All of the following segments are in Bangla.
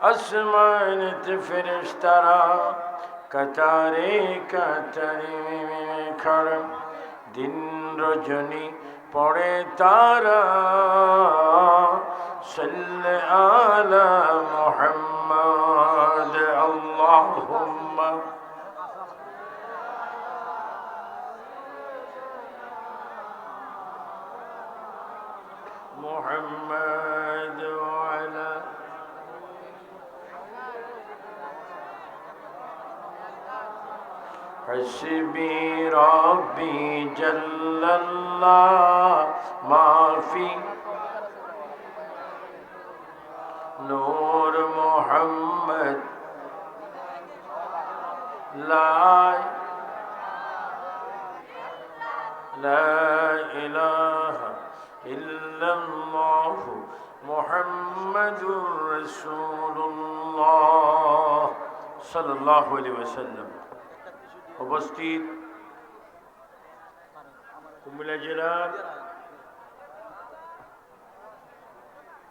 আসমানেতে ফেরেশতারা কাতারে কাতারে খাড়া, দিন রজনী পড়ে তারা সাল্লি আলা মুহাম্মদ আল্লাহুম্মা মুহাম্মদ ওয়া আলা হাসবি রাব্বি জাল্লাল্লাহ মাফি নূর মুহাম্মদ লা ইলাহা ইল্লাল্লাহ মুহাম্মাদুর রাসূলুল্লাহ সাল্লাল্লাহু আলাইহি ওয়াসাল্লাম। উপস্থিত কুমিল্লা জেলার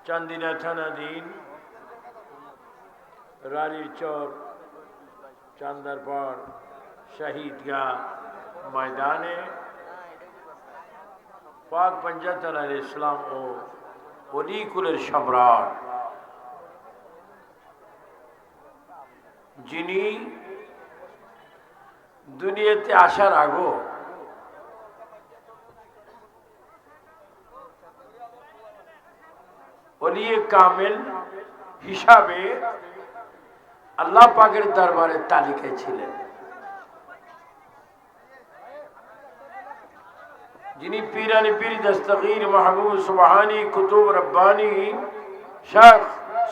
চান্দিনা থানাধীন রানীরচর চান্দারপাড় শহীদগাহ ময়দানে পাক পঞ্জাতন আল ইসলাম ও অলিকুলের সম্রাট, যিনি দুনিয়াতে আসার আগো ওলিয়ে কামেল হিসাবে আল্লাহ পাকের দরবারে তালিকায় ছিলেন, যিনি পীরানি পীর দস্তগীর মাহবুব সুবহানী কুতুব রব্বানী শেখ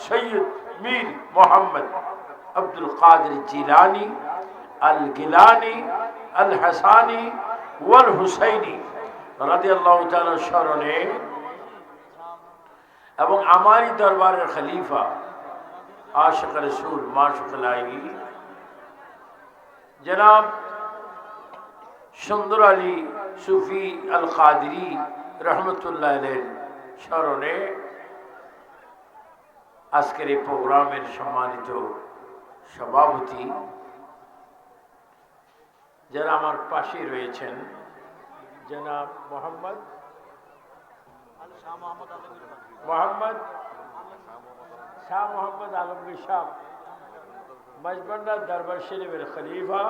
সৈয়দ মীর মোহাম্মদ আব্দুল কাদের জিলানী আল গিলানী আল হাসানী ওয়াল হুসাইনী রাদিয়াল্লাহু তাআলা স্মরণে এবং আমারই দরবারের খলিফা আশিক রাসূল মাশুক লাহি জনাব সুন্দর আলী সুফি আল কাদরি রহমতুল্লাহ আলাইহির স্মরণে আজকের এই প্রোগ্রামের সম্মানিত সভাপতি, যারা আমার পাশে রয়েছেন, জনাব মোহাম্মদ শাহ মোহাম্মদ আলমগীর সাহ মজবন্ডা দরবার শরীফের খলিফা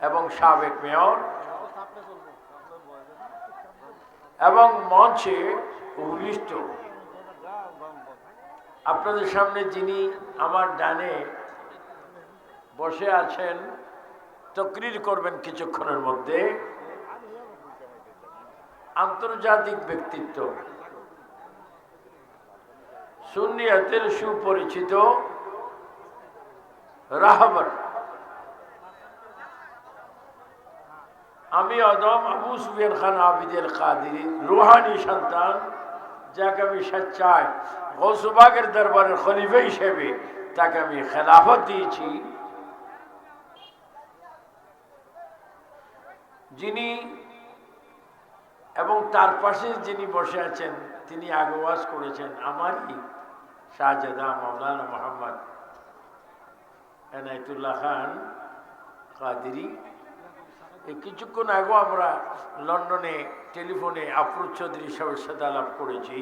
এবং সাবেক মেয়র, এবং মঞ্চে উপবিষ্ট আপনাদের সামনে যিনি আমার ডানে বসে আছেন, তাকরীর করবেন কিছুক্ষণের মধ্যে, আন্তর্জাতিক ব্যক্তিত্ব, সুন্নিয়তের সুপরিচিত রাহবার, আমি আদম আবু সুফিয়ান খান আবিদ আল কাদরি রুহানি সন্তান, যাকে আমি সচ্চাই গৌসবাগের দরবারের খলিফা হিসেবে তাকে আমি খেলাফত দিয়েছি, যিনি এবং তার পাশে যিনি বসে আছেন তিনি আগোয়াজ করেছেন আমারই শাহজাদা মাওলানা মোহাম্মদ এনায়েতুল্লাহ খান কাদরি। কিছুক্ষণ আগেও আমরা লন্ডনে টেলিফোনে আফরোজ চৌধুরী সাহেবের সাথে আলাপ করেছি।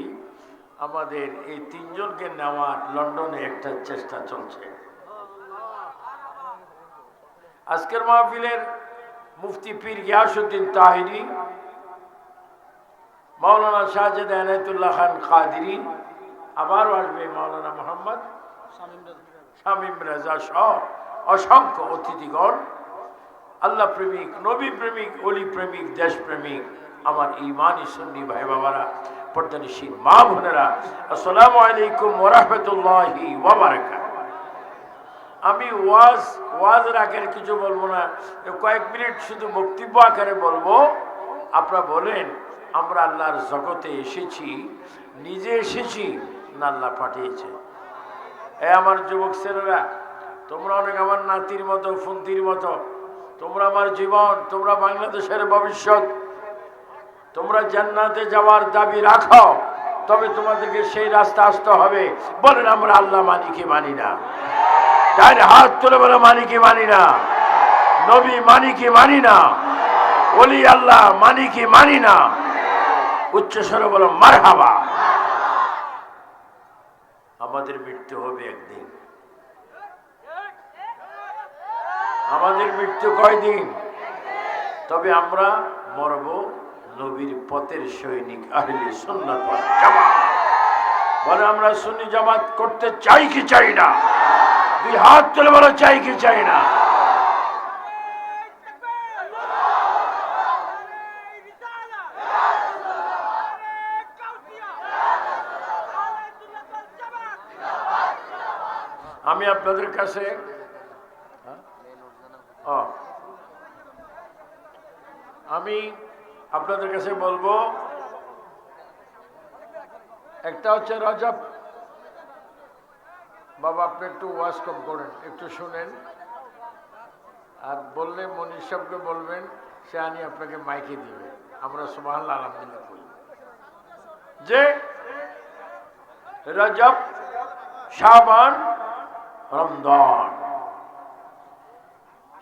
আমাদের এই তিনজনকে নেওয়ার লন্ডনে একটা চেষ্টা চলছে। আজকের মাহফিলের মুফতি পীর গিয়াসউদ্দিন তাহিরি, মাওলানা শাহজাদা এনায়েতুল্লাহ খান কাদরি, আবারও আসবে মাওলানা মোহাম্মদ শামীম রেজা সহ অসংখ্য অতিথিগণ, আল্লাহ প্রেমিক, নবী প্রেমিক, অলি প্রেমিক, দেশ প্রেমিক, আমার ইমানি সুন্নি ভাই বাবারা, পর্দানিশীন মা বোনেরা, আসসালামু আলাইকুম ওয়া রাহমাতুল্লাহি ওয়া বারাকাতুহু। আমি ওয়াজের আকারে কিছু বলবো না, কয়েক মিনিট শুধু বক্তব্য আকারে বলবো। আপনারা বলেন আমরা আল্লাহর জগতে এসেছি, নিজে এসেছি না আল্লাহ পাঠিয়েছে? আমার যুবক ছেলেরা, তোমরা অনেক আমার নাতির মতো, ফুন্তির মতো, তোমরা আমার জীবন, তোমরা বাংলাদেশের ভবিষ্যৎ, তোমরা জান্নাতে যাওয়ার দাবি রাখো, তবে তোমাদেরকে সেই রাস্তা আসতে হবে। বলেন আমরা আল্লাহ মানি কি মানি না? তাই হাত তুলে বলে মানি কি মানি না? নবী মানি কি মানি না? ওলি আল্লাহ মানি কি মানি না? উচ্চ স্বরে বলো মারহাবা। আমাদের মৃত্যু হবে একদিন। আমাদের মৃত্যু কয়দিন? তবে আমরা মরব নবীর পথের সৈনিক আহলে সুন্নাত ওয়াল জামাত। বলে আমরা সুন্নি জামাত করতে চাই কি চাই না? দুই হাত তুলে বলো চাই কি চাই না? আমি আপনাদের কাছে বলবো, একটা হচ্ছে রজব। বাবা আপনি একটু ওয়াজ কম করেন, একটু শুনেন, আর বললে মনির সাহেবকে বলবেন, সে আনি আপনাকে মাইকে দিবে। আমরা সুবহানাল্লাহ আলহামদুলিল্লাহ বলি যে রজব, শাবান, রমজান।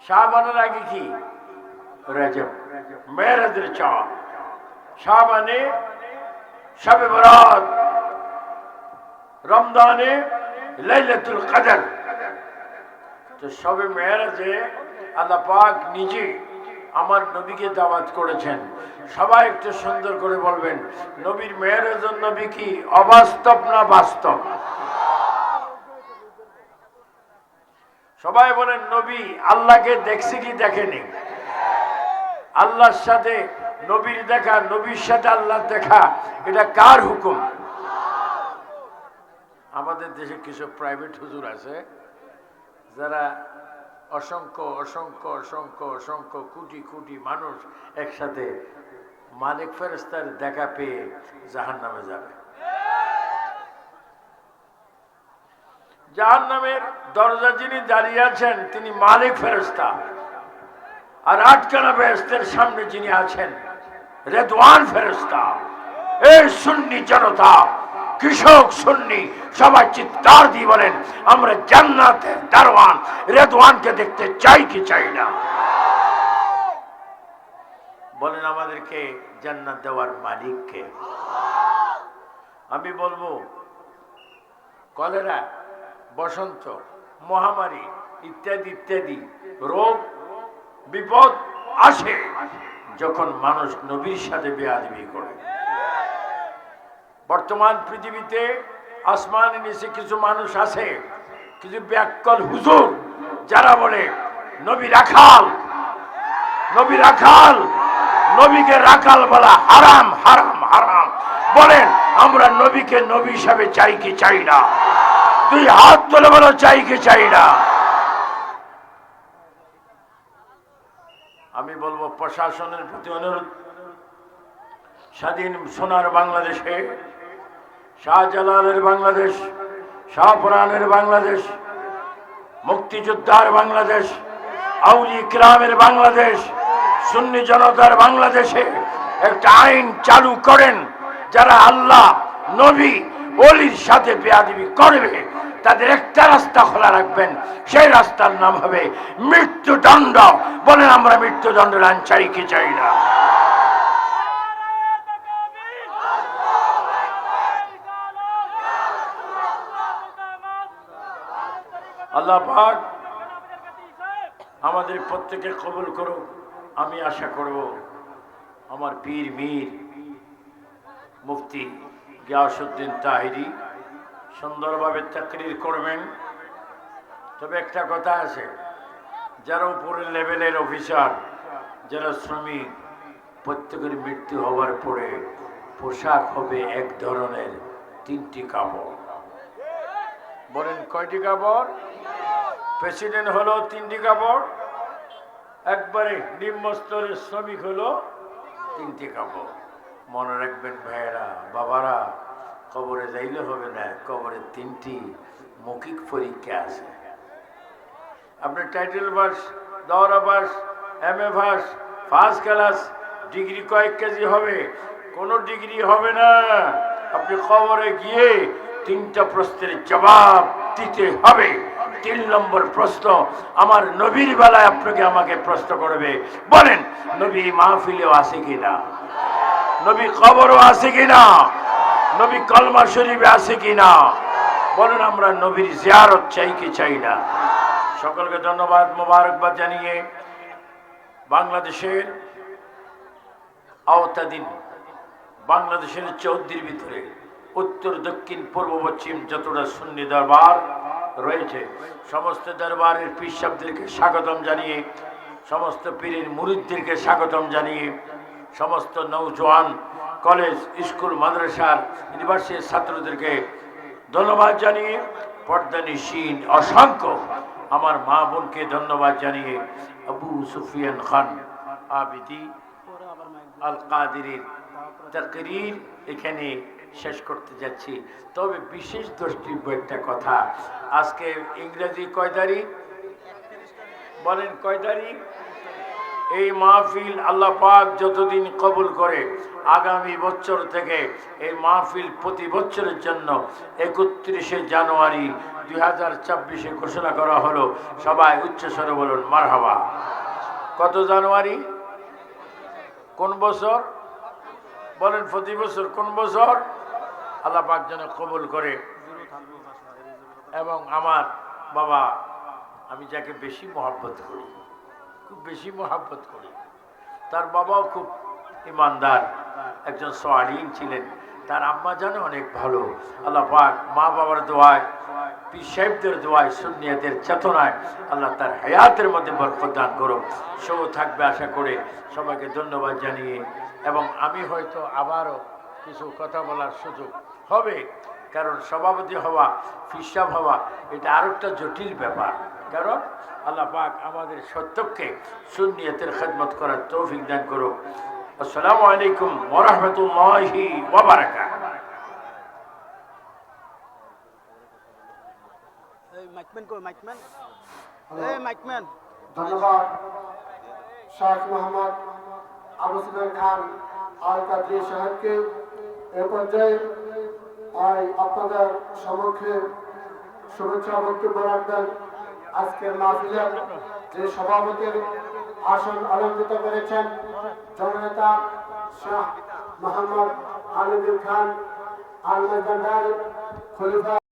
শাবানের আগে কি? রজব, মেরাজের চাঁদ। শাবানে শবে বরাত, রমজানে লাইলাতুল কদর। তো শবে মেরাজে আল্লাহ পাক নিজে আমার নবীকে দাওয়াত করেছেন। সবাই একটু সুন্দর করে বলবেন, নবীর মেরাজের নবী কি অবাস্তব না বাস্তব? সবাই বলেন নবী আল্লাহকে দেখছে কি দেখেনি? আল্লাহর সাথে নবীর দেখা, নবীর সাথে আল্লাহ দেখা, এটা কার হুকুম? আমাদের দেশে কিছু প্রাইভেট হুজুর আছে যারা অসংখ্য অসংখ্য অসংখ্য অসংখ্য কোটি কোটি মানুষ একসাথে মালিক ফেরেশতার দেখা পেয়ে জাহান্নামে যাবে। জাহান্নামের দরজা যিনি দাঁড়িয়ে আছেন তিনি মালিক ফেরেশতা, আর আটখানা বেহেশতের সামনে যিনি আছেন রেদওয়ান ফেরেশতা। এই সুন্নি জনতা, কৃষক সুন্নি সবাই চিৎকার দিয়ে বলেন আমরা জান্নাতের দারওয়ান রেদওয়ানকে দেখতে চাই কি চাই না? বলেন আমাদেরকে জান্নাত দেওয়ার মালিককে। আমি বলবো কলেরা, বসন্ত, মহামারী ইত্যাদি ইত্যাদি রোগ বিপদ আসে যখন মানুষ নবীর সাথে বেয়াদবি করে। বর্তমান পৃথিবীতে আসমানের নিচে কিছু মানুষ আছে, কিছু ব্যাককল হুজুর, যারা বলে নবী রাখাল, নবী রাখাল, নবীকে রাখাল বলা হারাম হারাম হারাম। বলেন আমরা নবীকে নবী হিসাবে চাই কি চাই না? দুই হাত তুলে বলো চাই কি চাই না? আমি বলবো প্রশাসনের প্রতি অনুরোধ, স্বাধীন সোনার বাংলাদেশে, শাহজালালের বাংলাদেশ, শাহপুরানের বাংলাদেশ, মুক্তিযোদ্ধার বাংলাদেশ, আউলি কিরামের বাংলাদেশ, সুন্নি জনতার বাংলাদেশে একটা আইন চালু করেন, যারা আল্লাহ নবী ওলির সাথে বেয়াদবি করবে তাদের একটা রাস্তা খোলা রাখবেন, সেই রাস্তার নাম হবে মৃত্যুদণ্ড। বলেন আমরা মৃত্যুদণ্ড আইন চাই কি চাই না? আল্লাহ পাক আমাদের প্রত্যেকে কবুল করুক। আমি আশা করব আমার পীর মীর মুফতি গিয়াসউদ্দিন তাহিরি সুন্দরভাবে তাকরীর করবেন। তবে একটা কথা আছে, যারা উপরের লেভেলের অফিসার, যারা শ্রমিক, প্রত্যেকের মৃত্যু হওয়ার পরে পোশাক হবে এক ধরনের, তিনটি কাপড়। বলেন কয়টি কাপড়? প্রেসিডেন্ট হলো তিনটি কাপড়, একবারে নিম্ন স্তরের শ্রমিক হলো তিনটি কাপড়। মনে রাখবেন ভাইয়েরা, বাবারা, কবরে যাইলে হবে না, কবরে তিনটি মৌখিক পরীক্ষা আছে। আপনার টাইটেল পাস, দৌড়া pass, MA pass, first class, degree কয়েক কেজি হবে, কোনো ডিগ্রি হবে না। আপনি কবরে গিয়ে 3টা প্রশ্নের জবাব দিতে হবে। 3 নম্বর প্রশ্ন, আমার নবীর বেলায় আপনাকে আমাকে প্রশ্ন করবে, বলেন নবী মাহফিলেও আছে কিনা, নবী কবরও আছে কিনা, নবী কলমা শরীফে আছে কিনা, বলেন আমরা নবীর জিয়ারত চাই কি চাই না। সকলকে ধন্যবাদ, মোবারকবাদ জানিয়ে বাংলাদেশের আওতাধীন বাংলাদেশের 14র ভিতরে উত্তর, দক্ষিণ, পূর্ব, পশ্চিম যতটা সুন্নি দরবার রয়েছে সমস্ত দরবারের পীর সাহেবদেরকে স্বাগতম জানিয়ে, সমস্ত পীরের মুরিদদেরকে স্বাগতম জানিয়ে, সমস্ত নওজোয়ান কলেজ, স্কুল, মাদ্রাসার, ইউনিভার্সিটির ছাত্রদেরকে ধন্যবাদ জানিয়ে, পর্দানিশীন অসংখ্য আমার মা বোনকে ধন্যবাদ জানিয়ে আবু সুফিয়ান খান আবিদি আল কাদিরের তাকরীর এখানে শেষ করতে যাচ্ছি। তবে বিশেষ দ্রষ্টব্য একটা কথা, আজকে ইংরেজি কয় তারিখ বলেন, কয় তারিখ? এই মাহফিল আল্লাহ পাক যতদিন কবুল করে, আগামী বছর থেকে এই মাহফিল প্রতি বছরের জন্য 31শে জানুয়ারি 2024 ঘোষণা করা হলো। সবাই উচ্চস্বরে বলুন মারহাবা। কত জানুয়ারি? কোন বছর বলেন? প্রতি বছর। কোন বছর? আল্লাহ পাক যেন কবুল করে। এবং আমার বাবা, আমি যাকে বেশি মহব্বত করি, খুব বেশি মহব্বত করি, তার বাবাও খুব ইমানদার একজন সালিহ ছিলেন, তার আম্মা জানে অনেক ভালো। আল্লাহ পাক মা বাবার দোয়ায়, পীর সাহেবদের দোয়ায়, সুন্নিয়তের চেতনায় আল্লাহ তার হায়াতের মধ্যে বরকত দান করুন। সব থাকবে আশা করে সবাইকে ধন্যবাদ জানিয়ে, এবং আমি হয়তো আবারও কিছু কথা বলার সুযোগ হবে, কারণ সভাপতি হওয়া, পীর সাহেব হওয়া এটা আরেকটা জটিল ব্যাপার। কারণ আল্লাহ পাক আমাদের সত্যকে সুন্নিয়তের খেদমত করার তৌফিক দান করুন। আসসালামু আলাইকুম ওয়া রাহমাতুল্লাহি ওয়া বারাকাতুহু। ধন্যবাদ শেখ মোহাম্মদ আবু সুফিয়ান খান আল কাদরি সাহেবকে। এ পর্যায়ে আপনাদের সম্মুখে শুভেচ্ছা বক্তব্য রাখবেন আজকের মাহফিলের যে সভাপতির আসন অলঙ্কৃত করেছেন জননেতা শেখ মোহাম্মদ হামিদুল খান আল মাদানী খলিফা।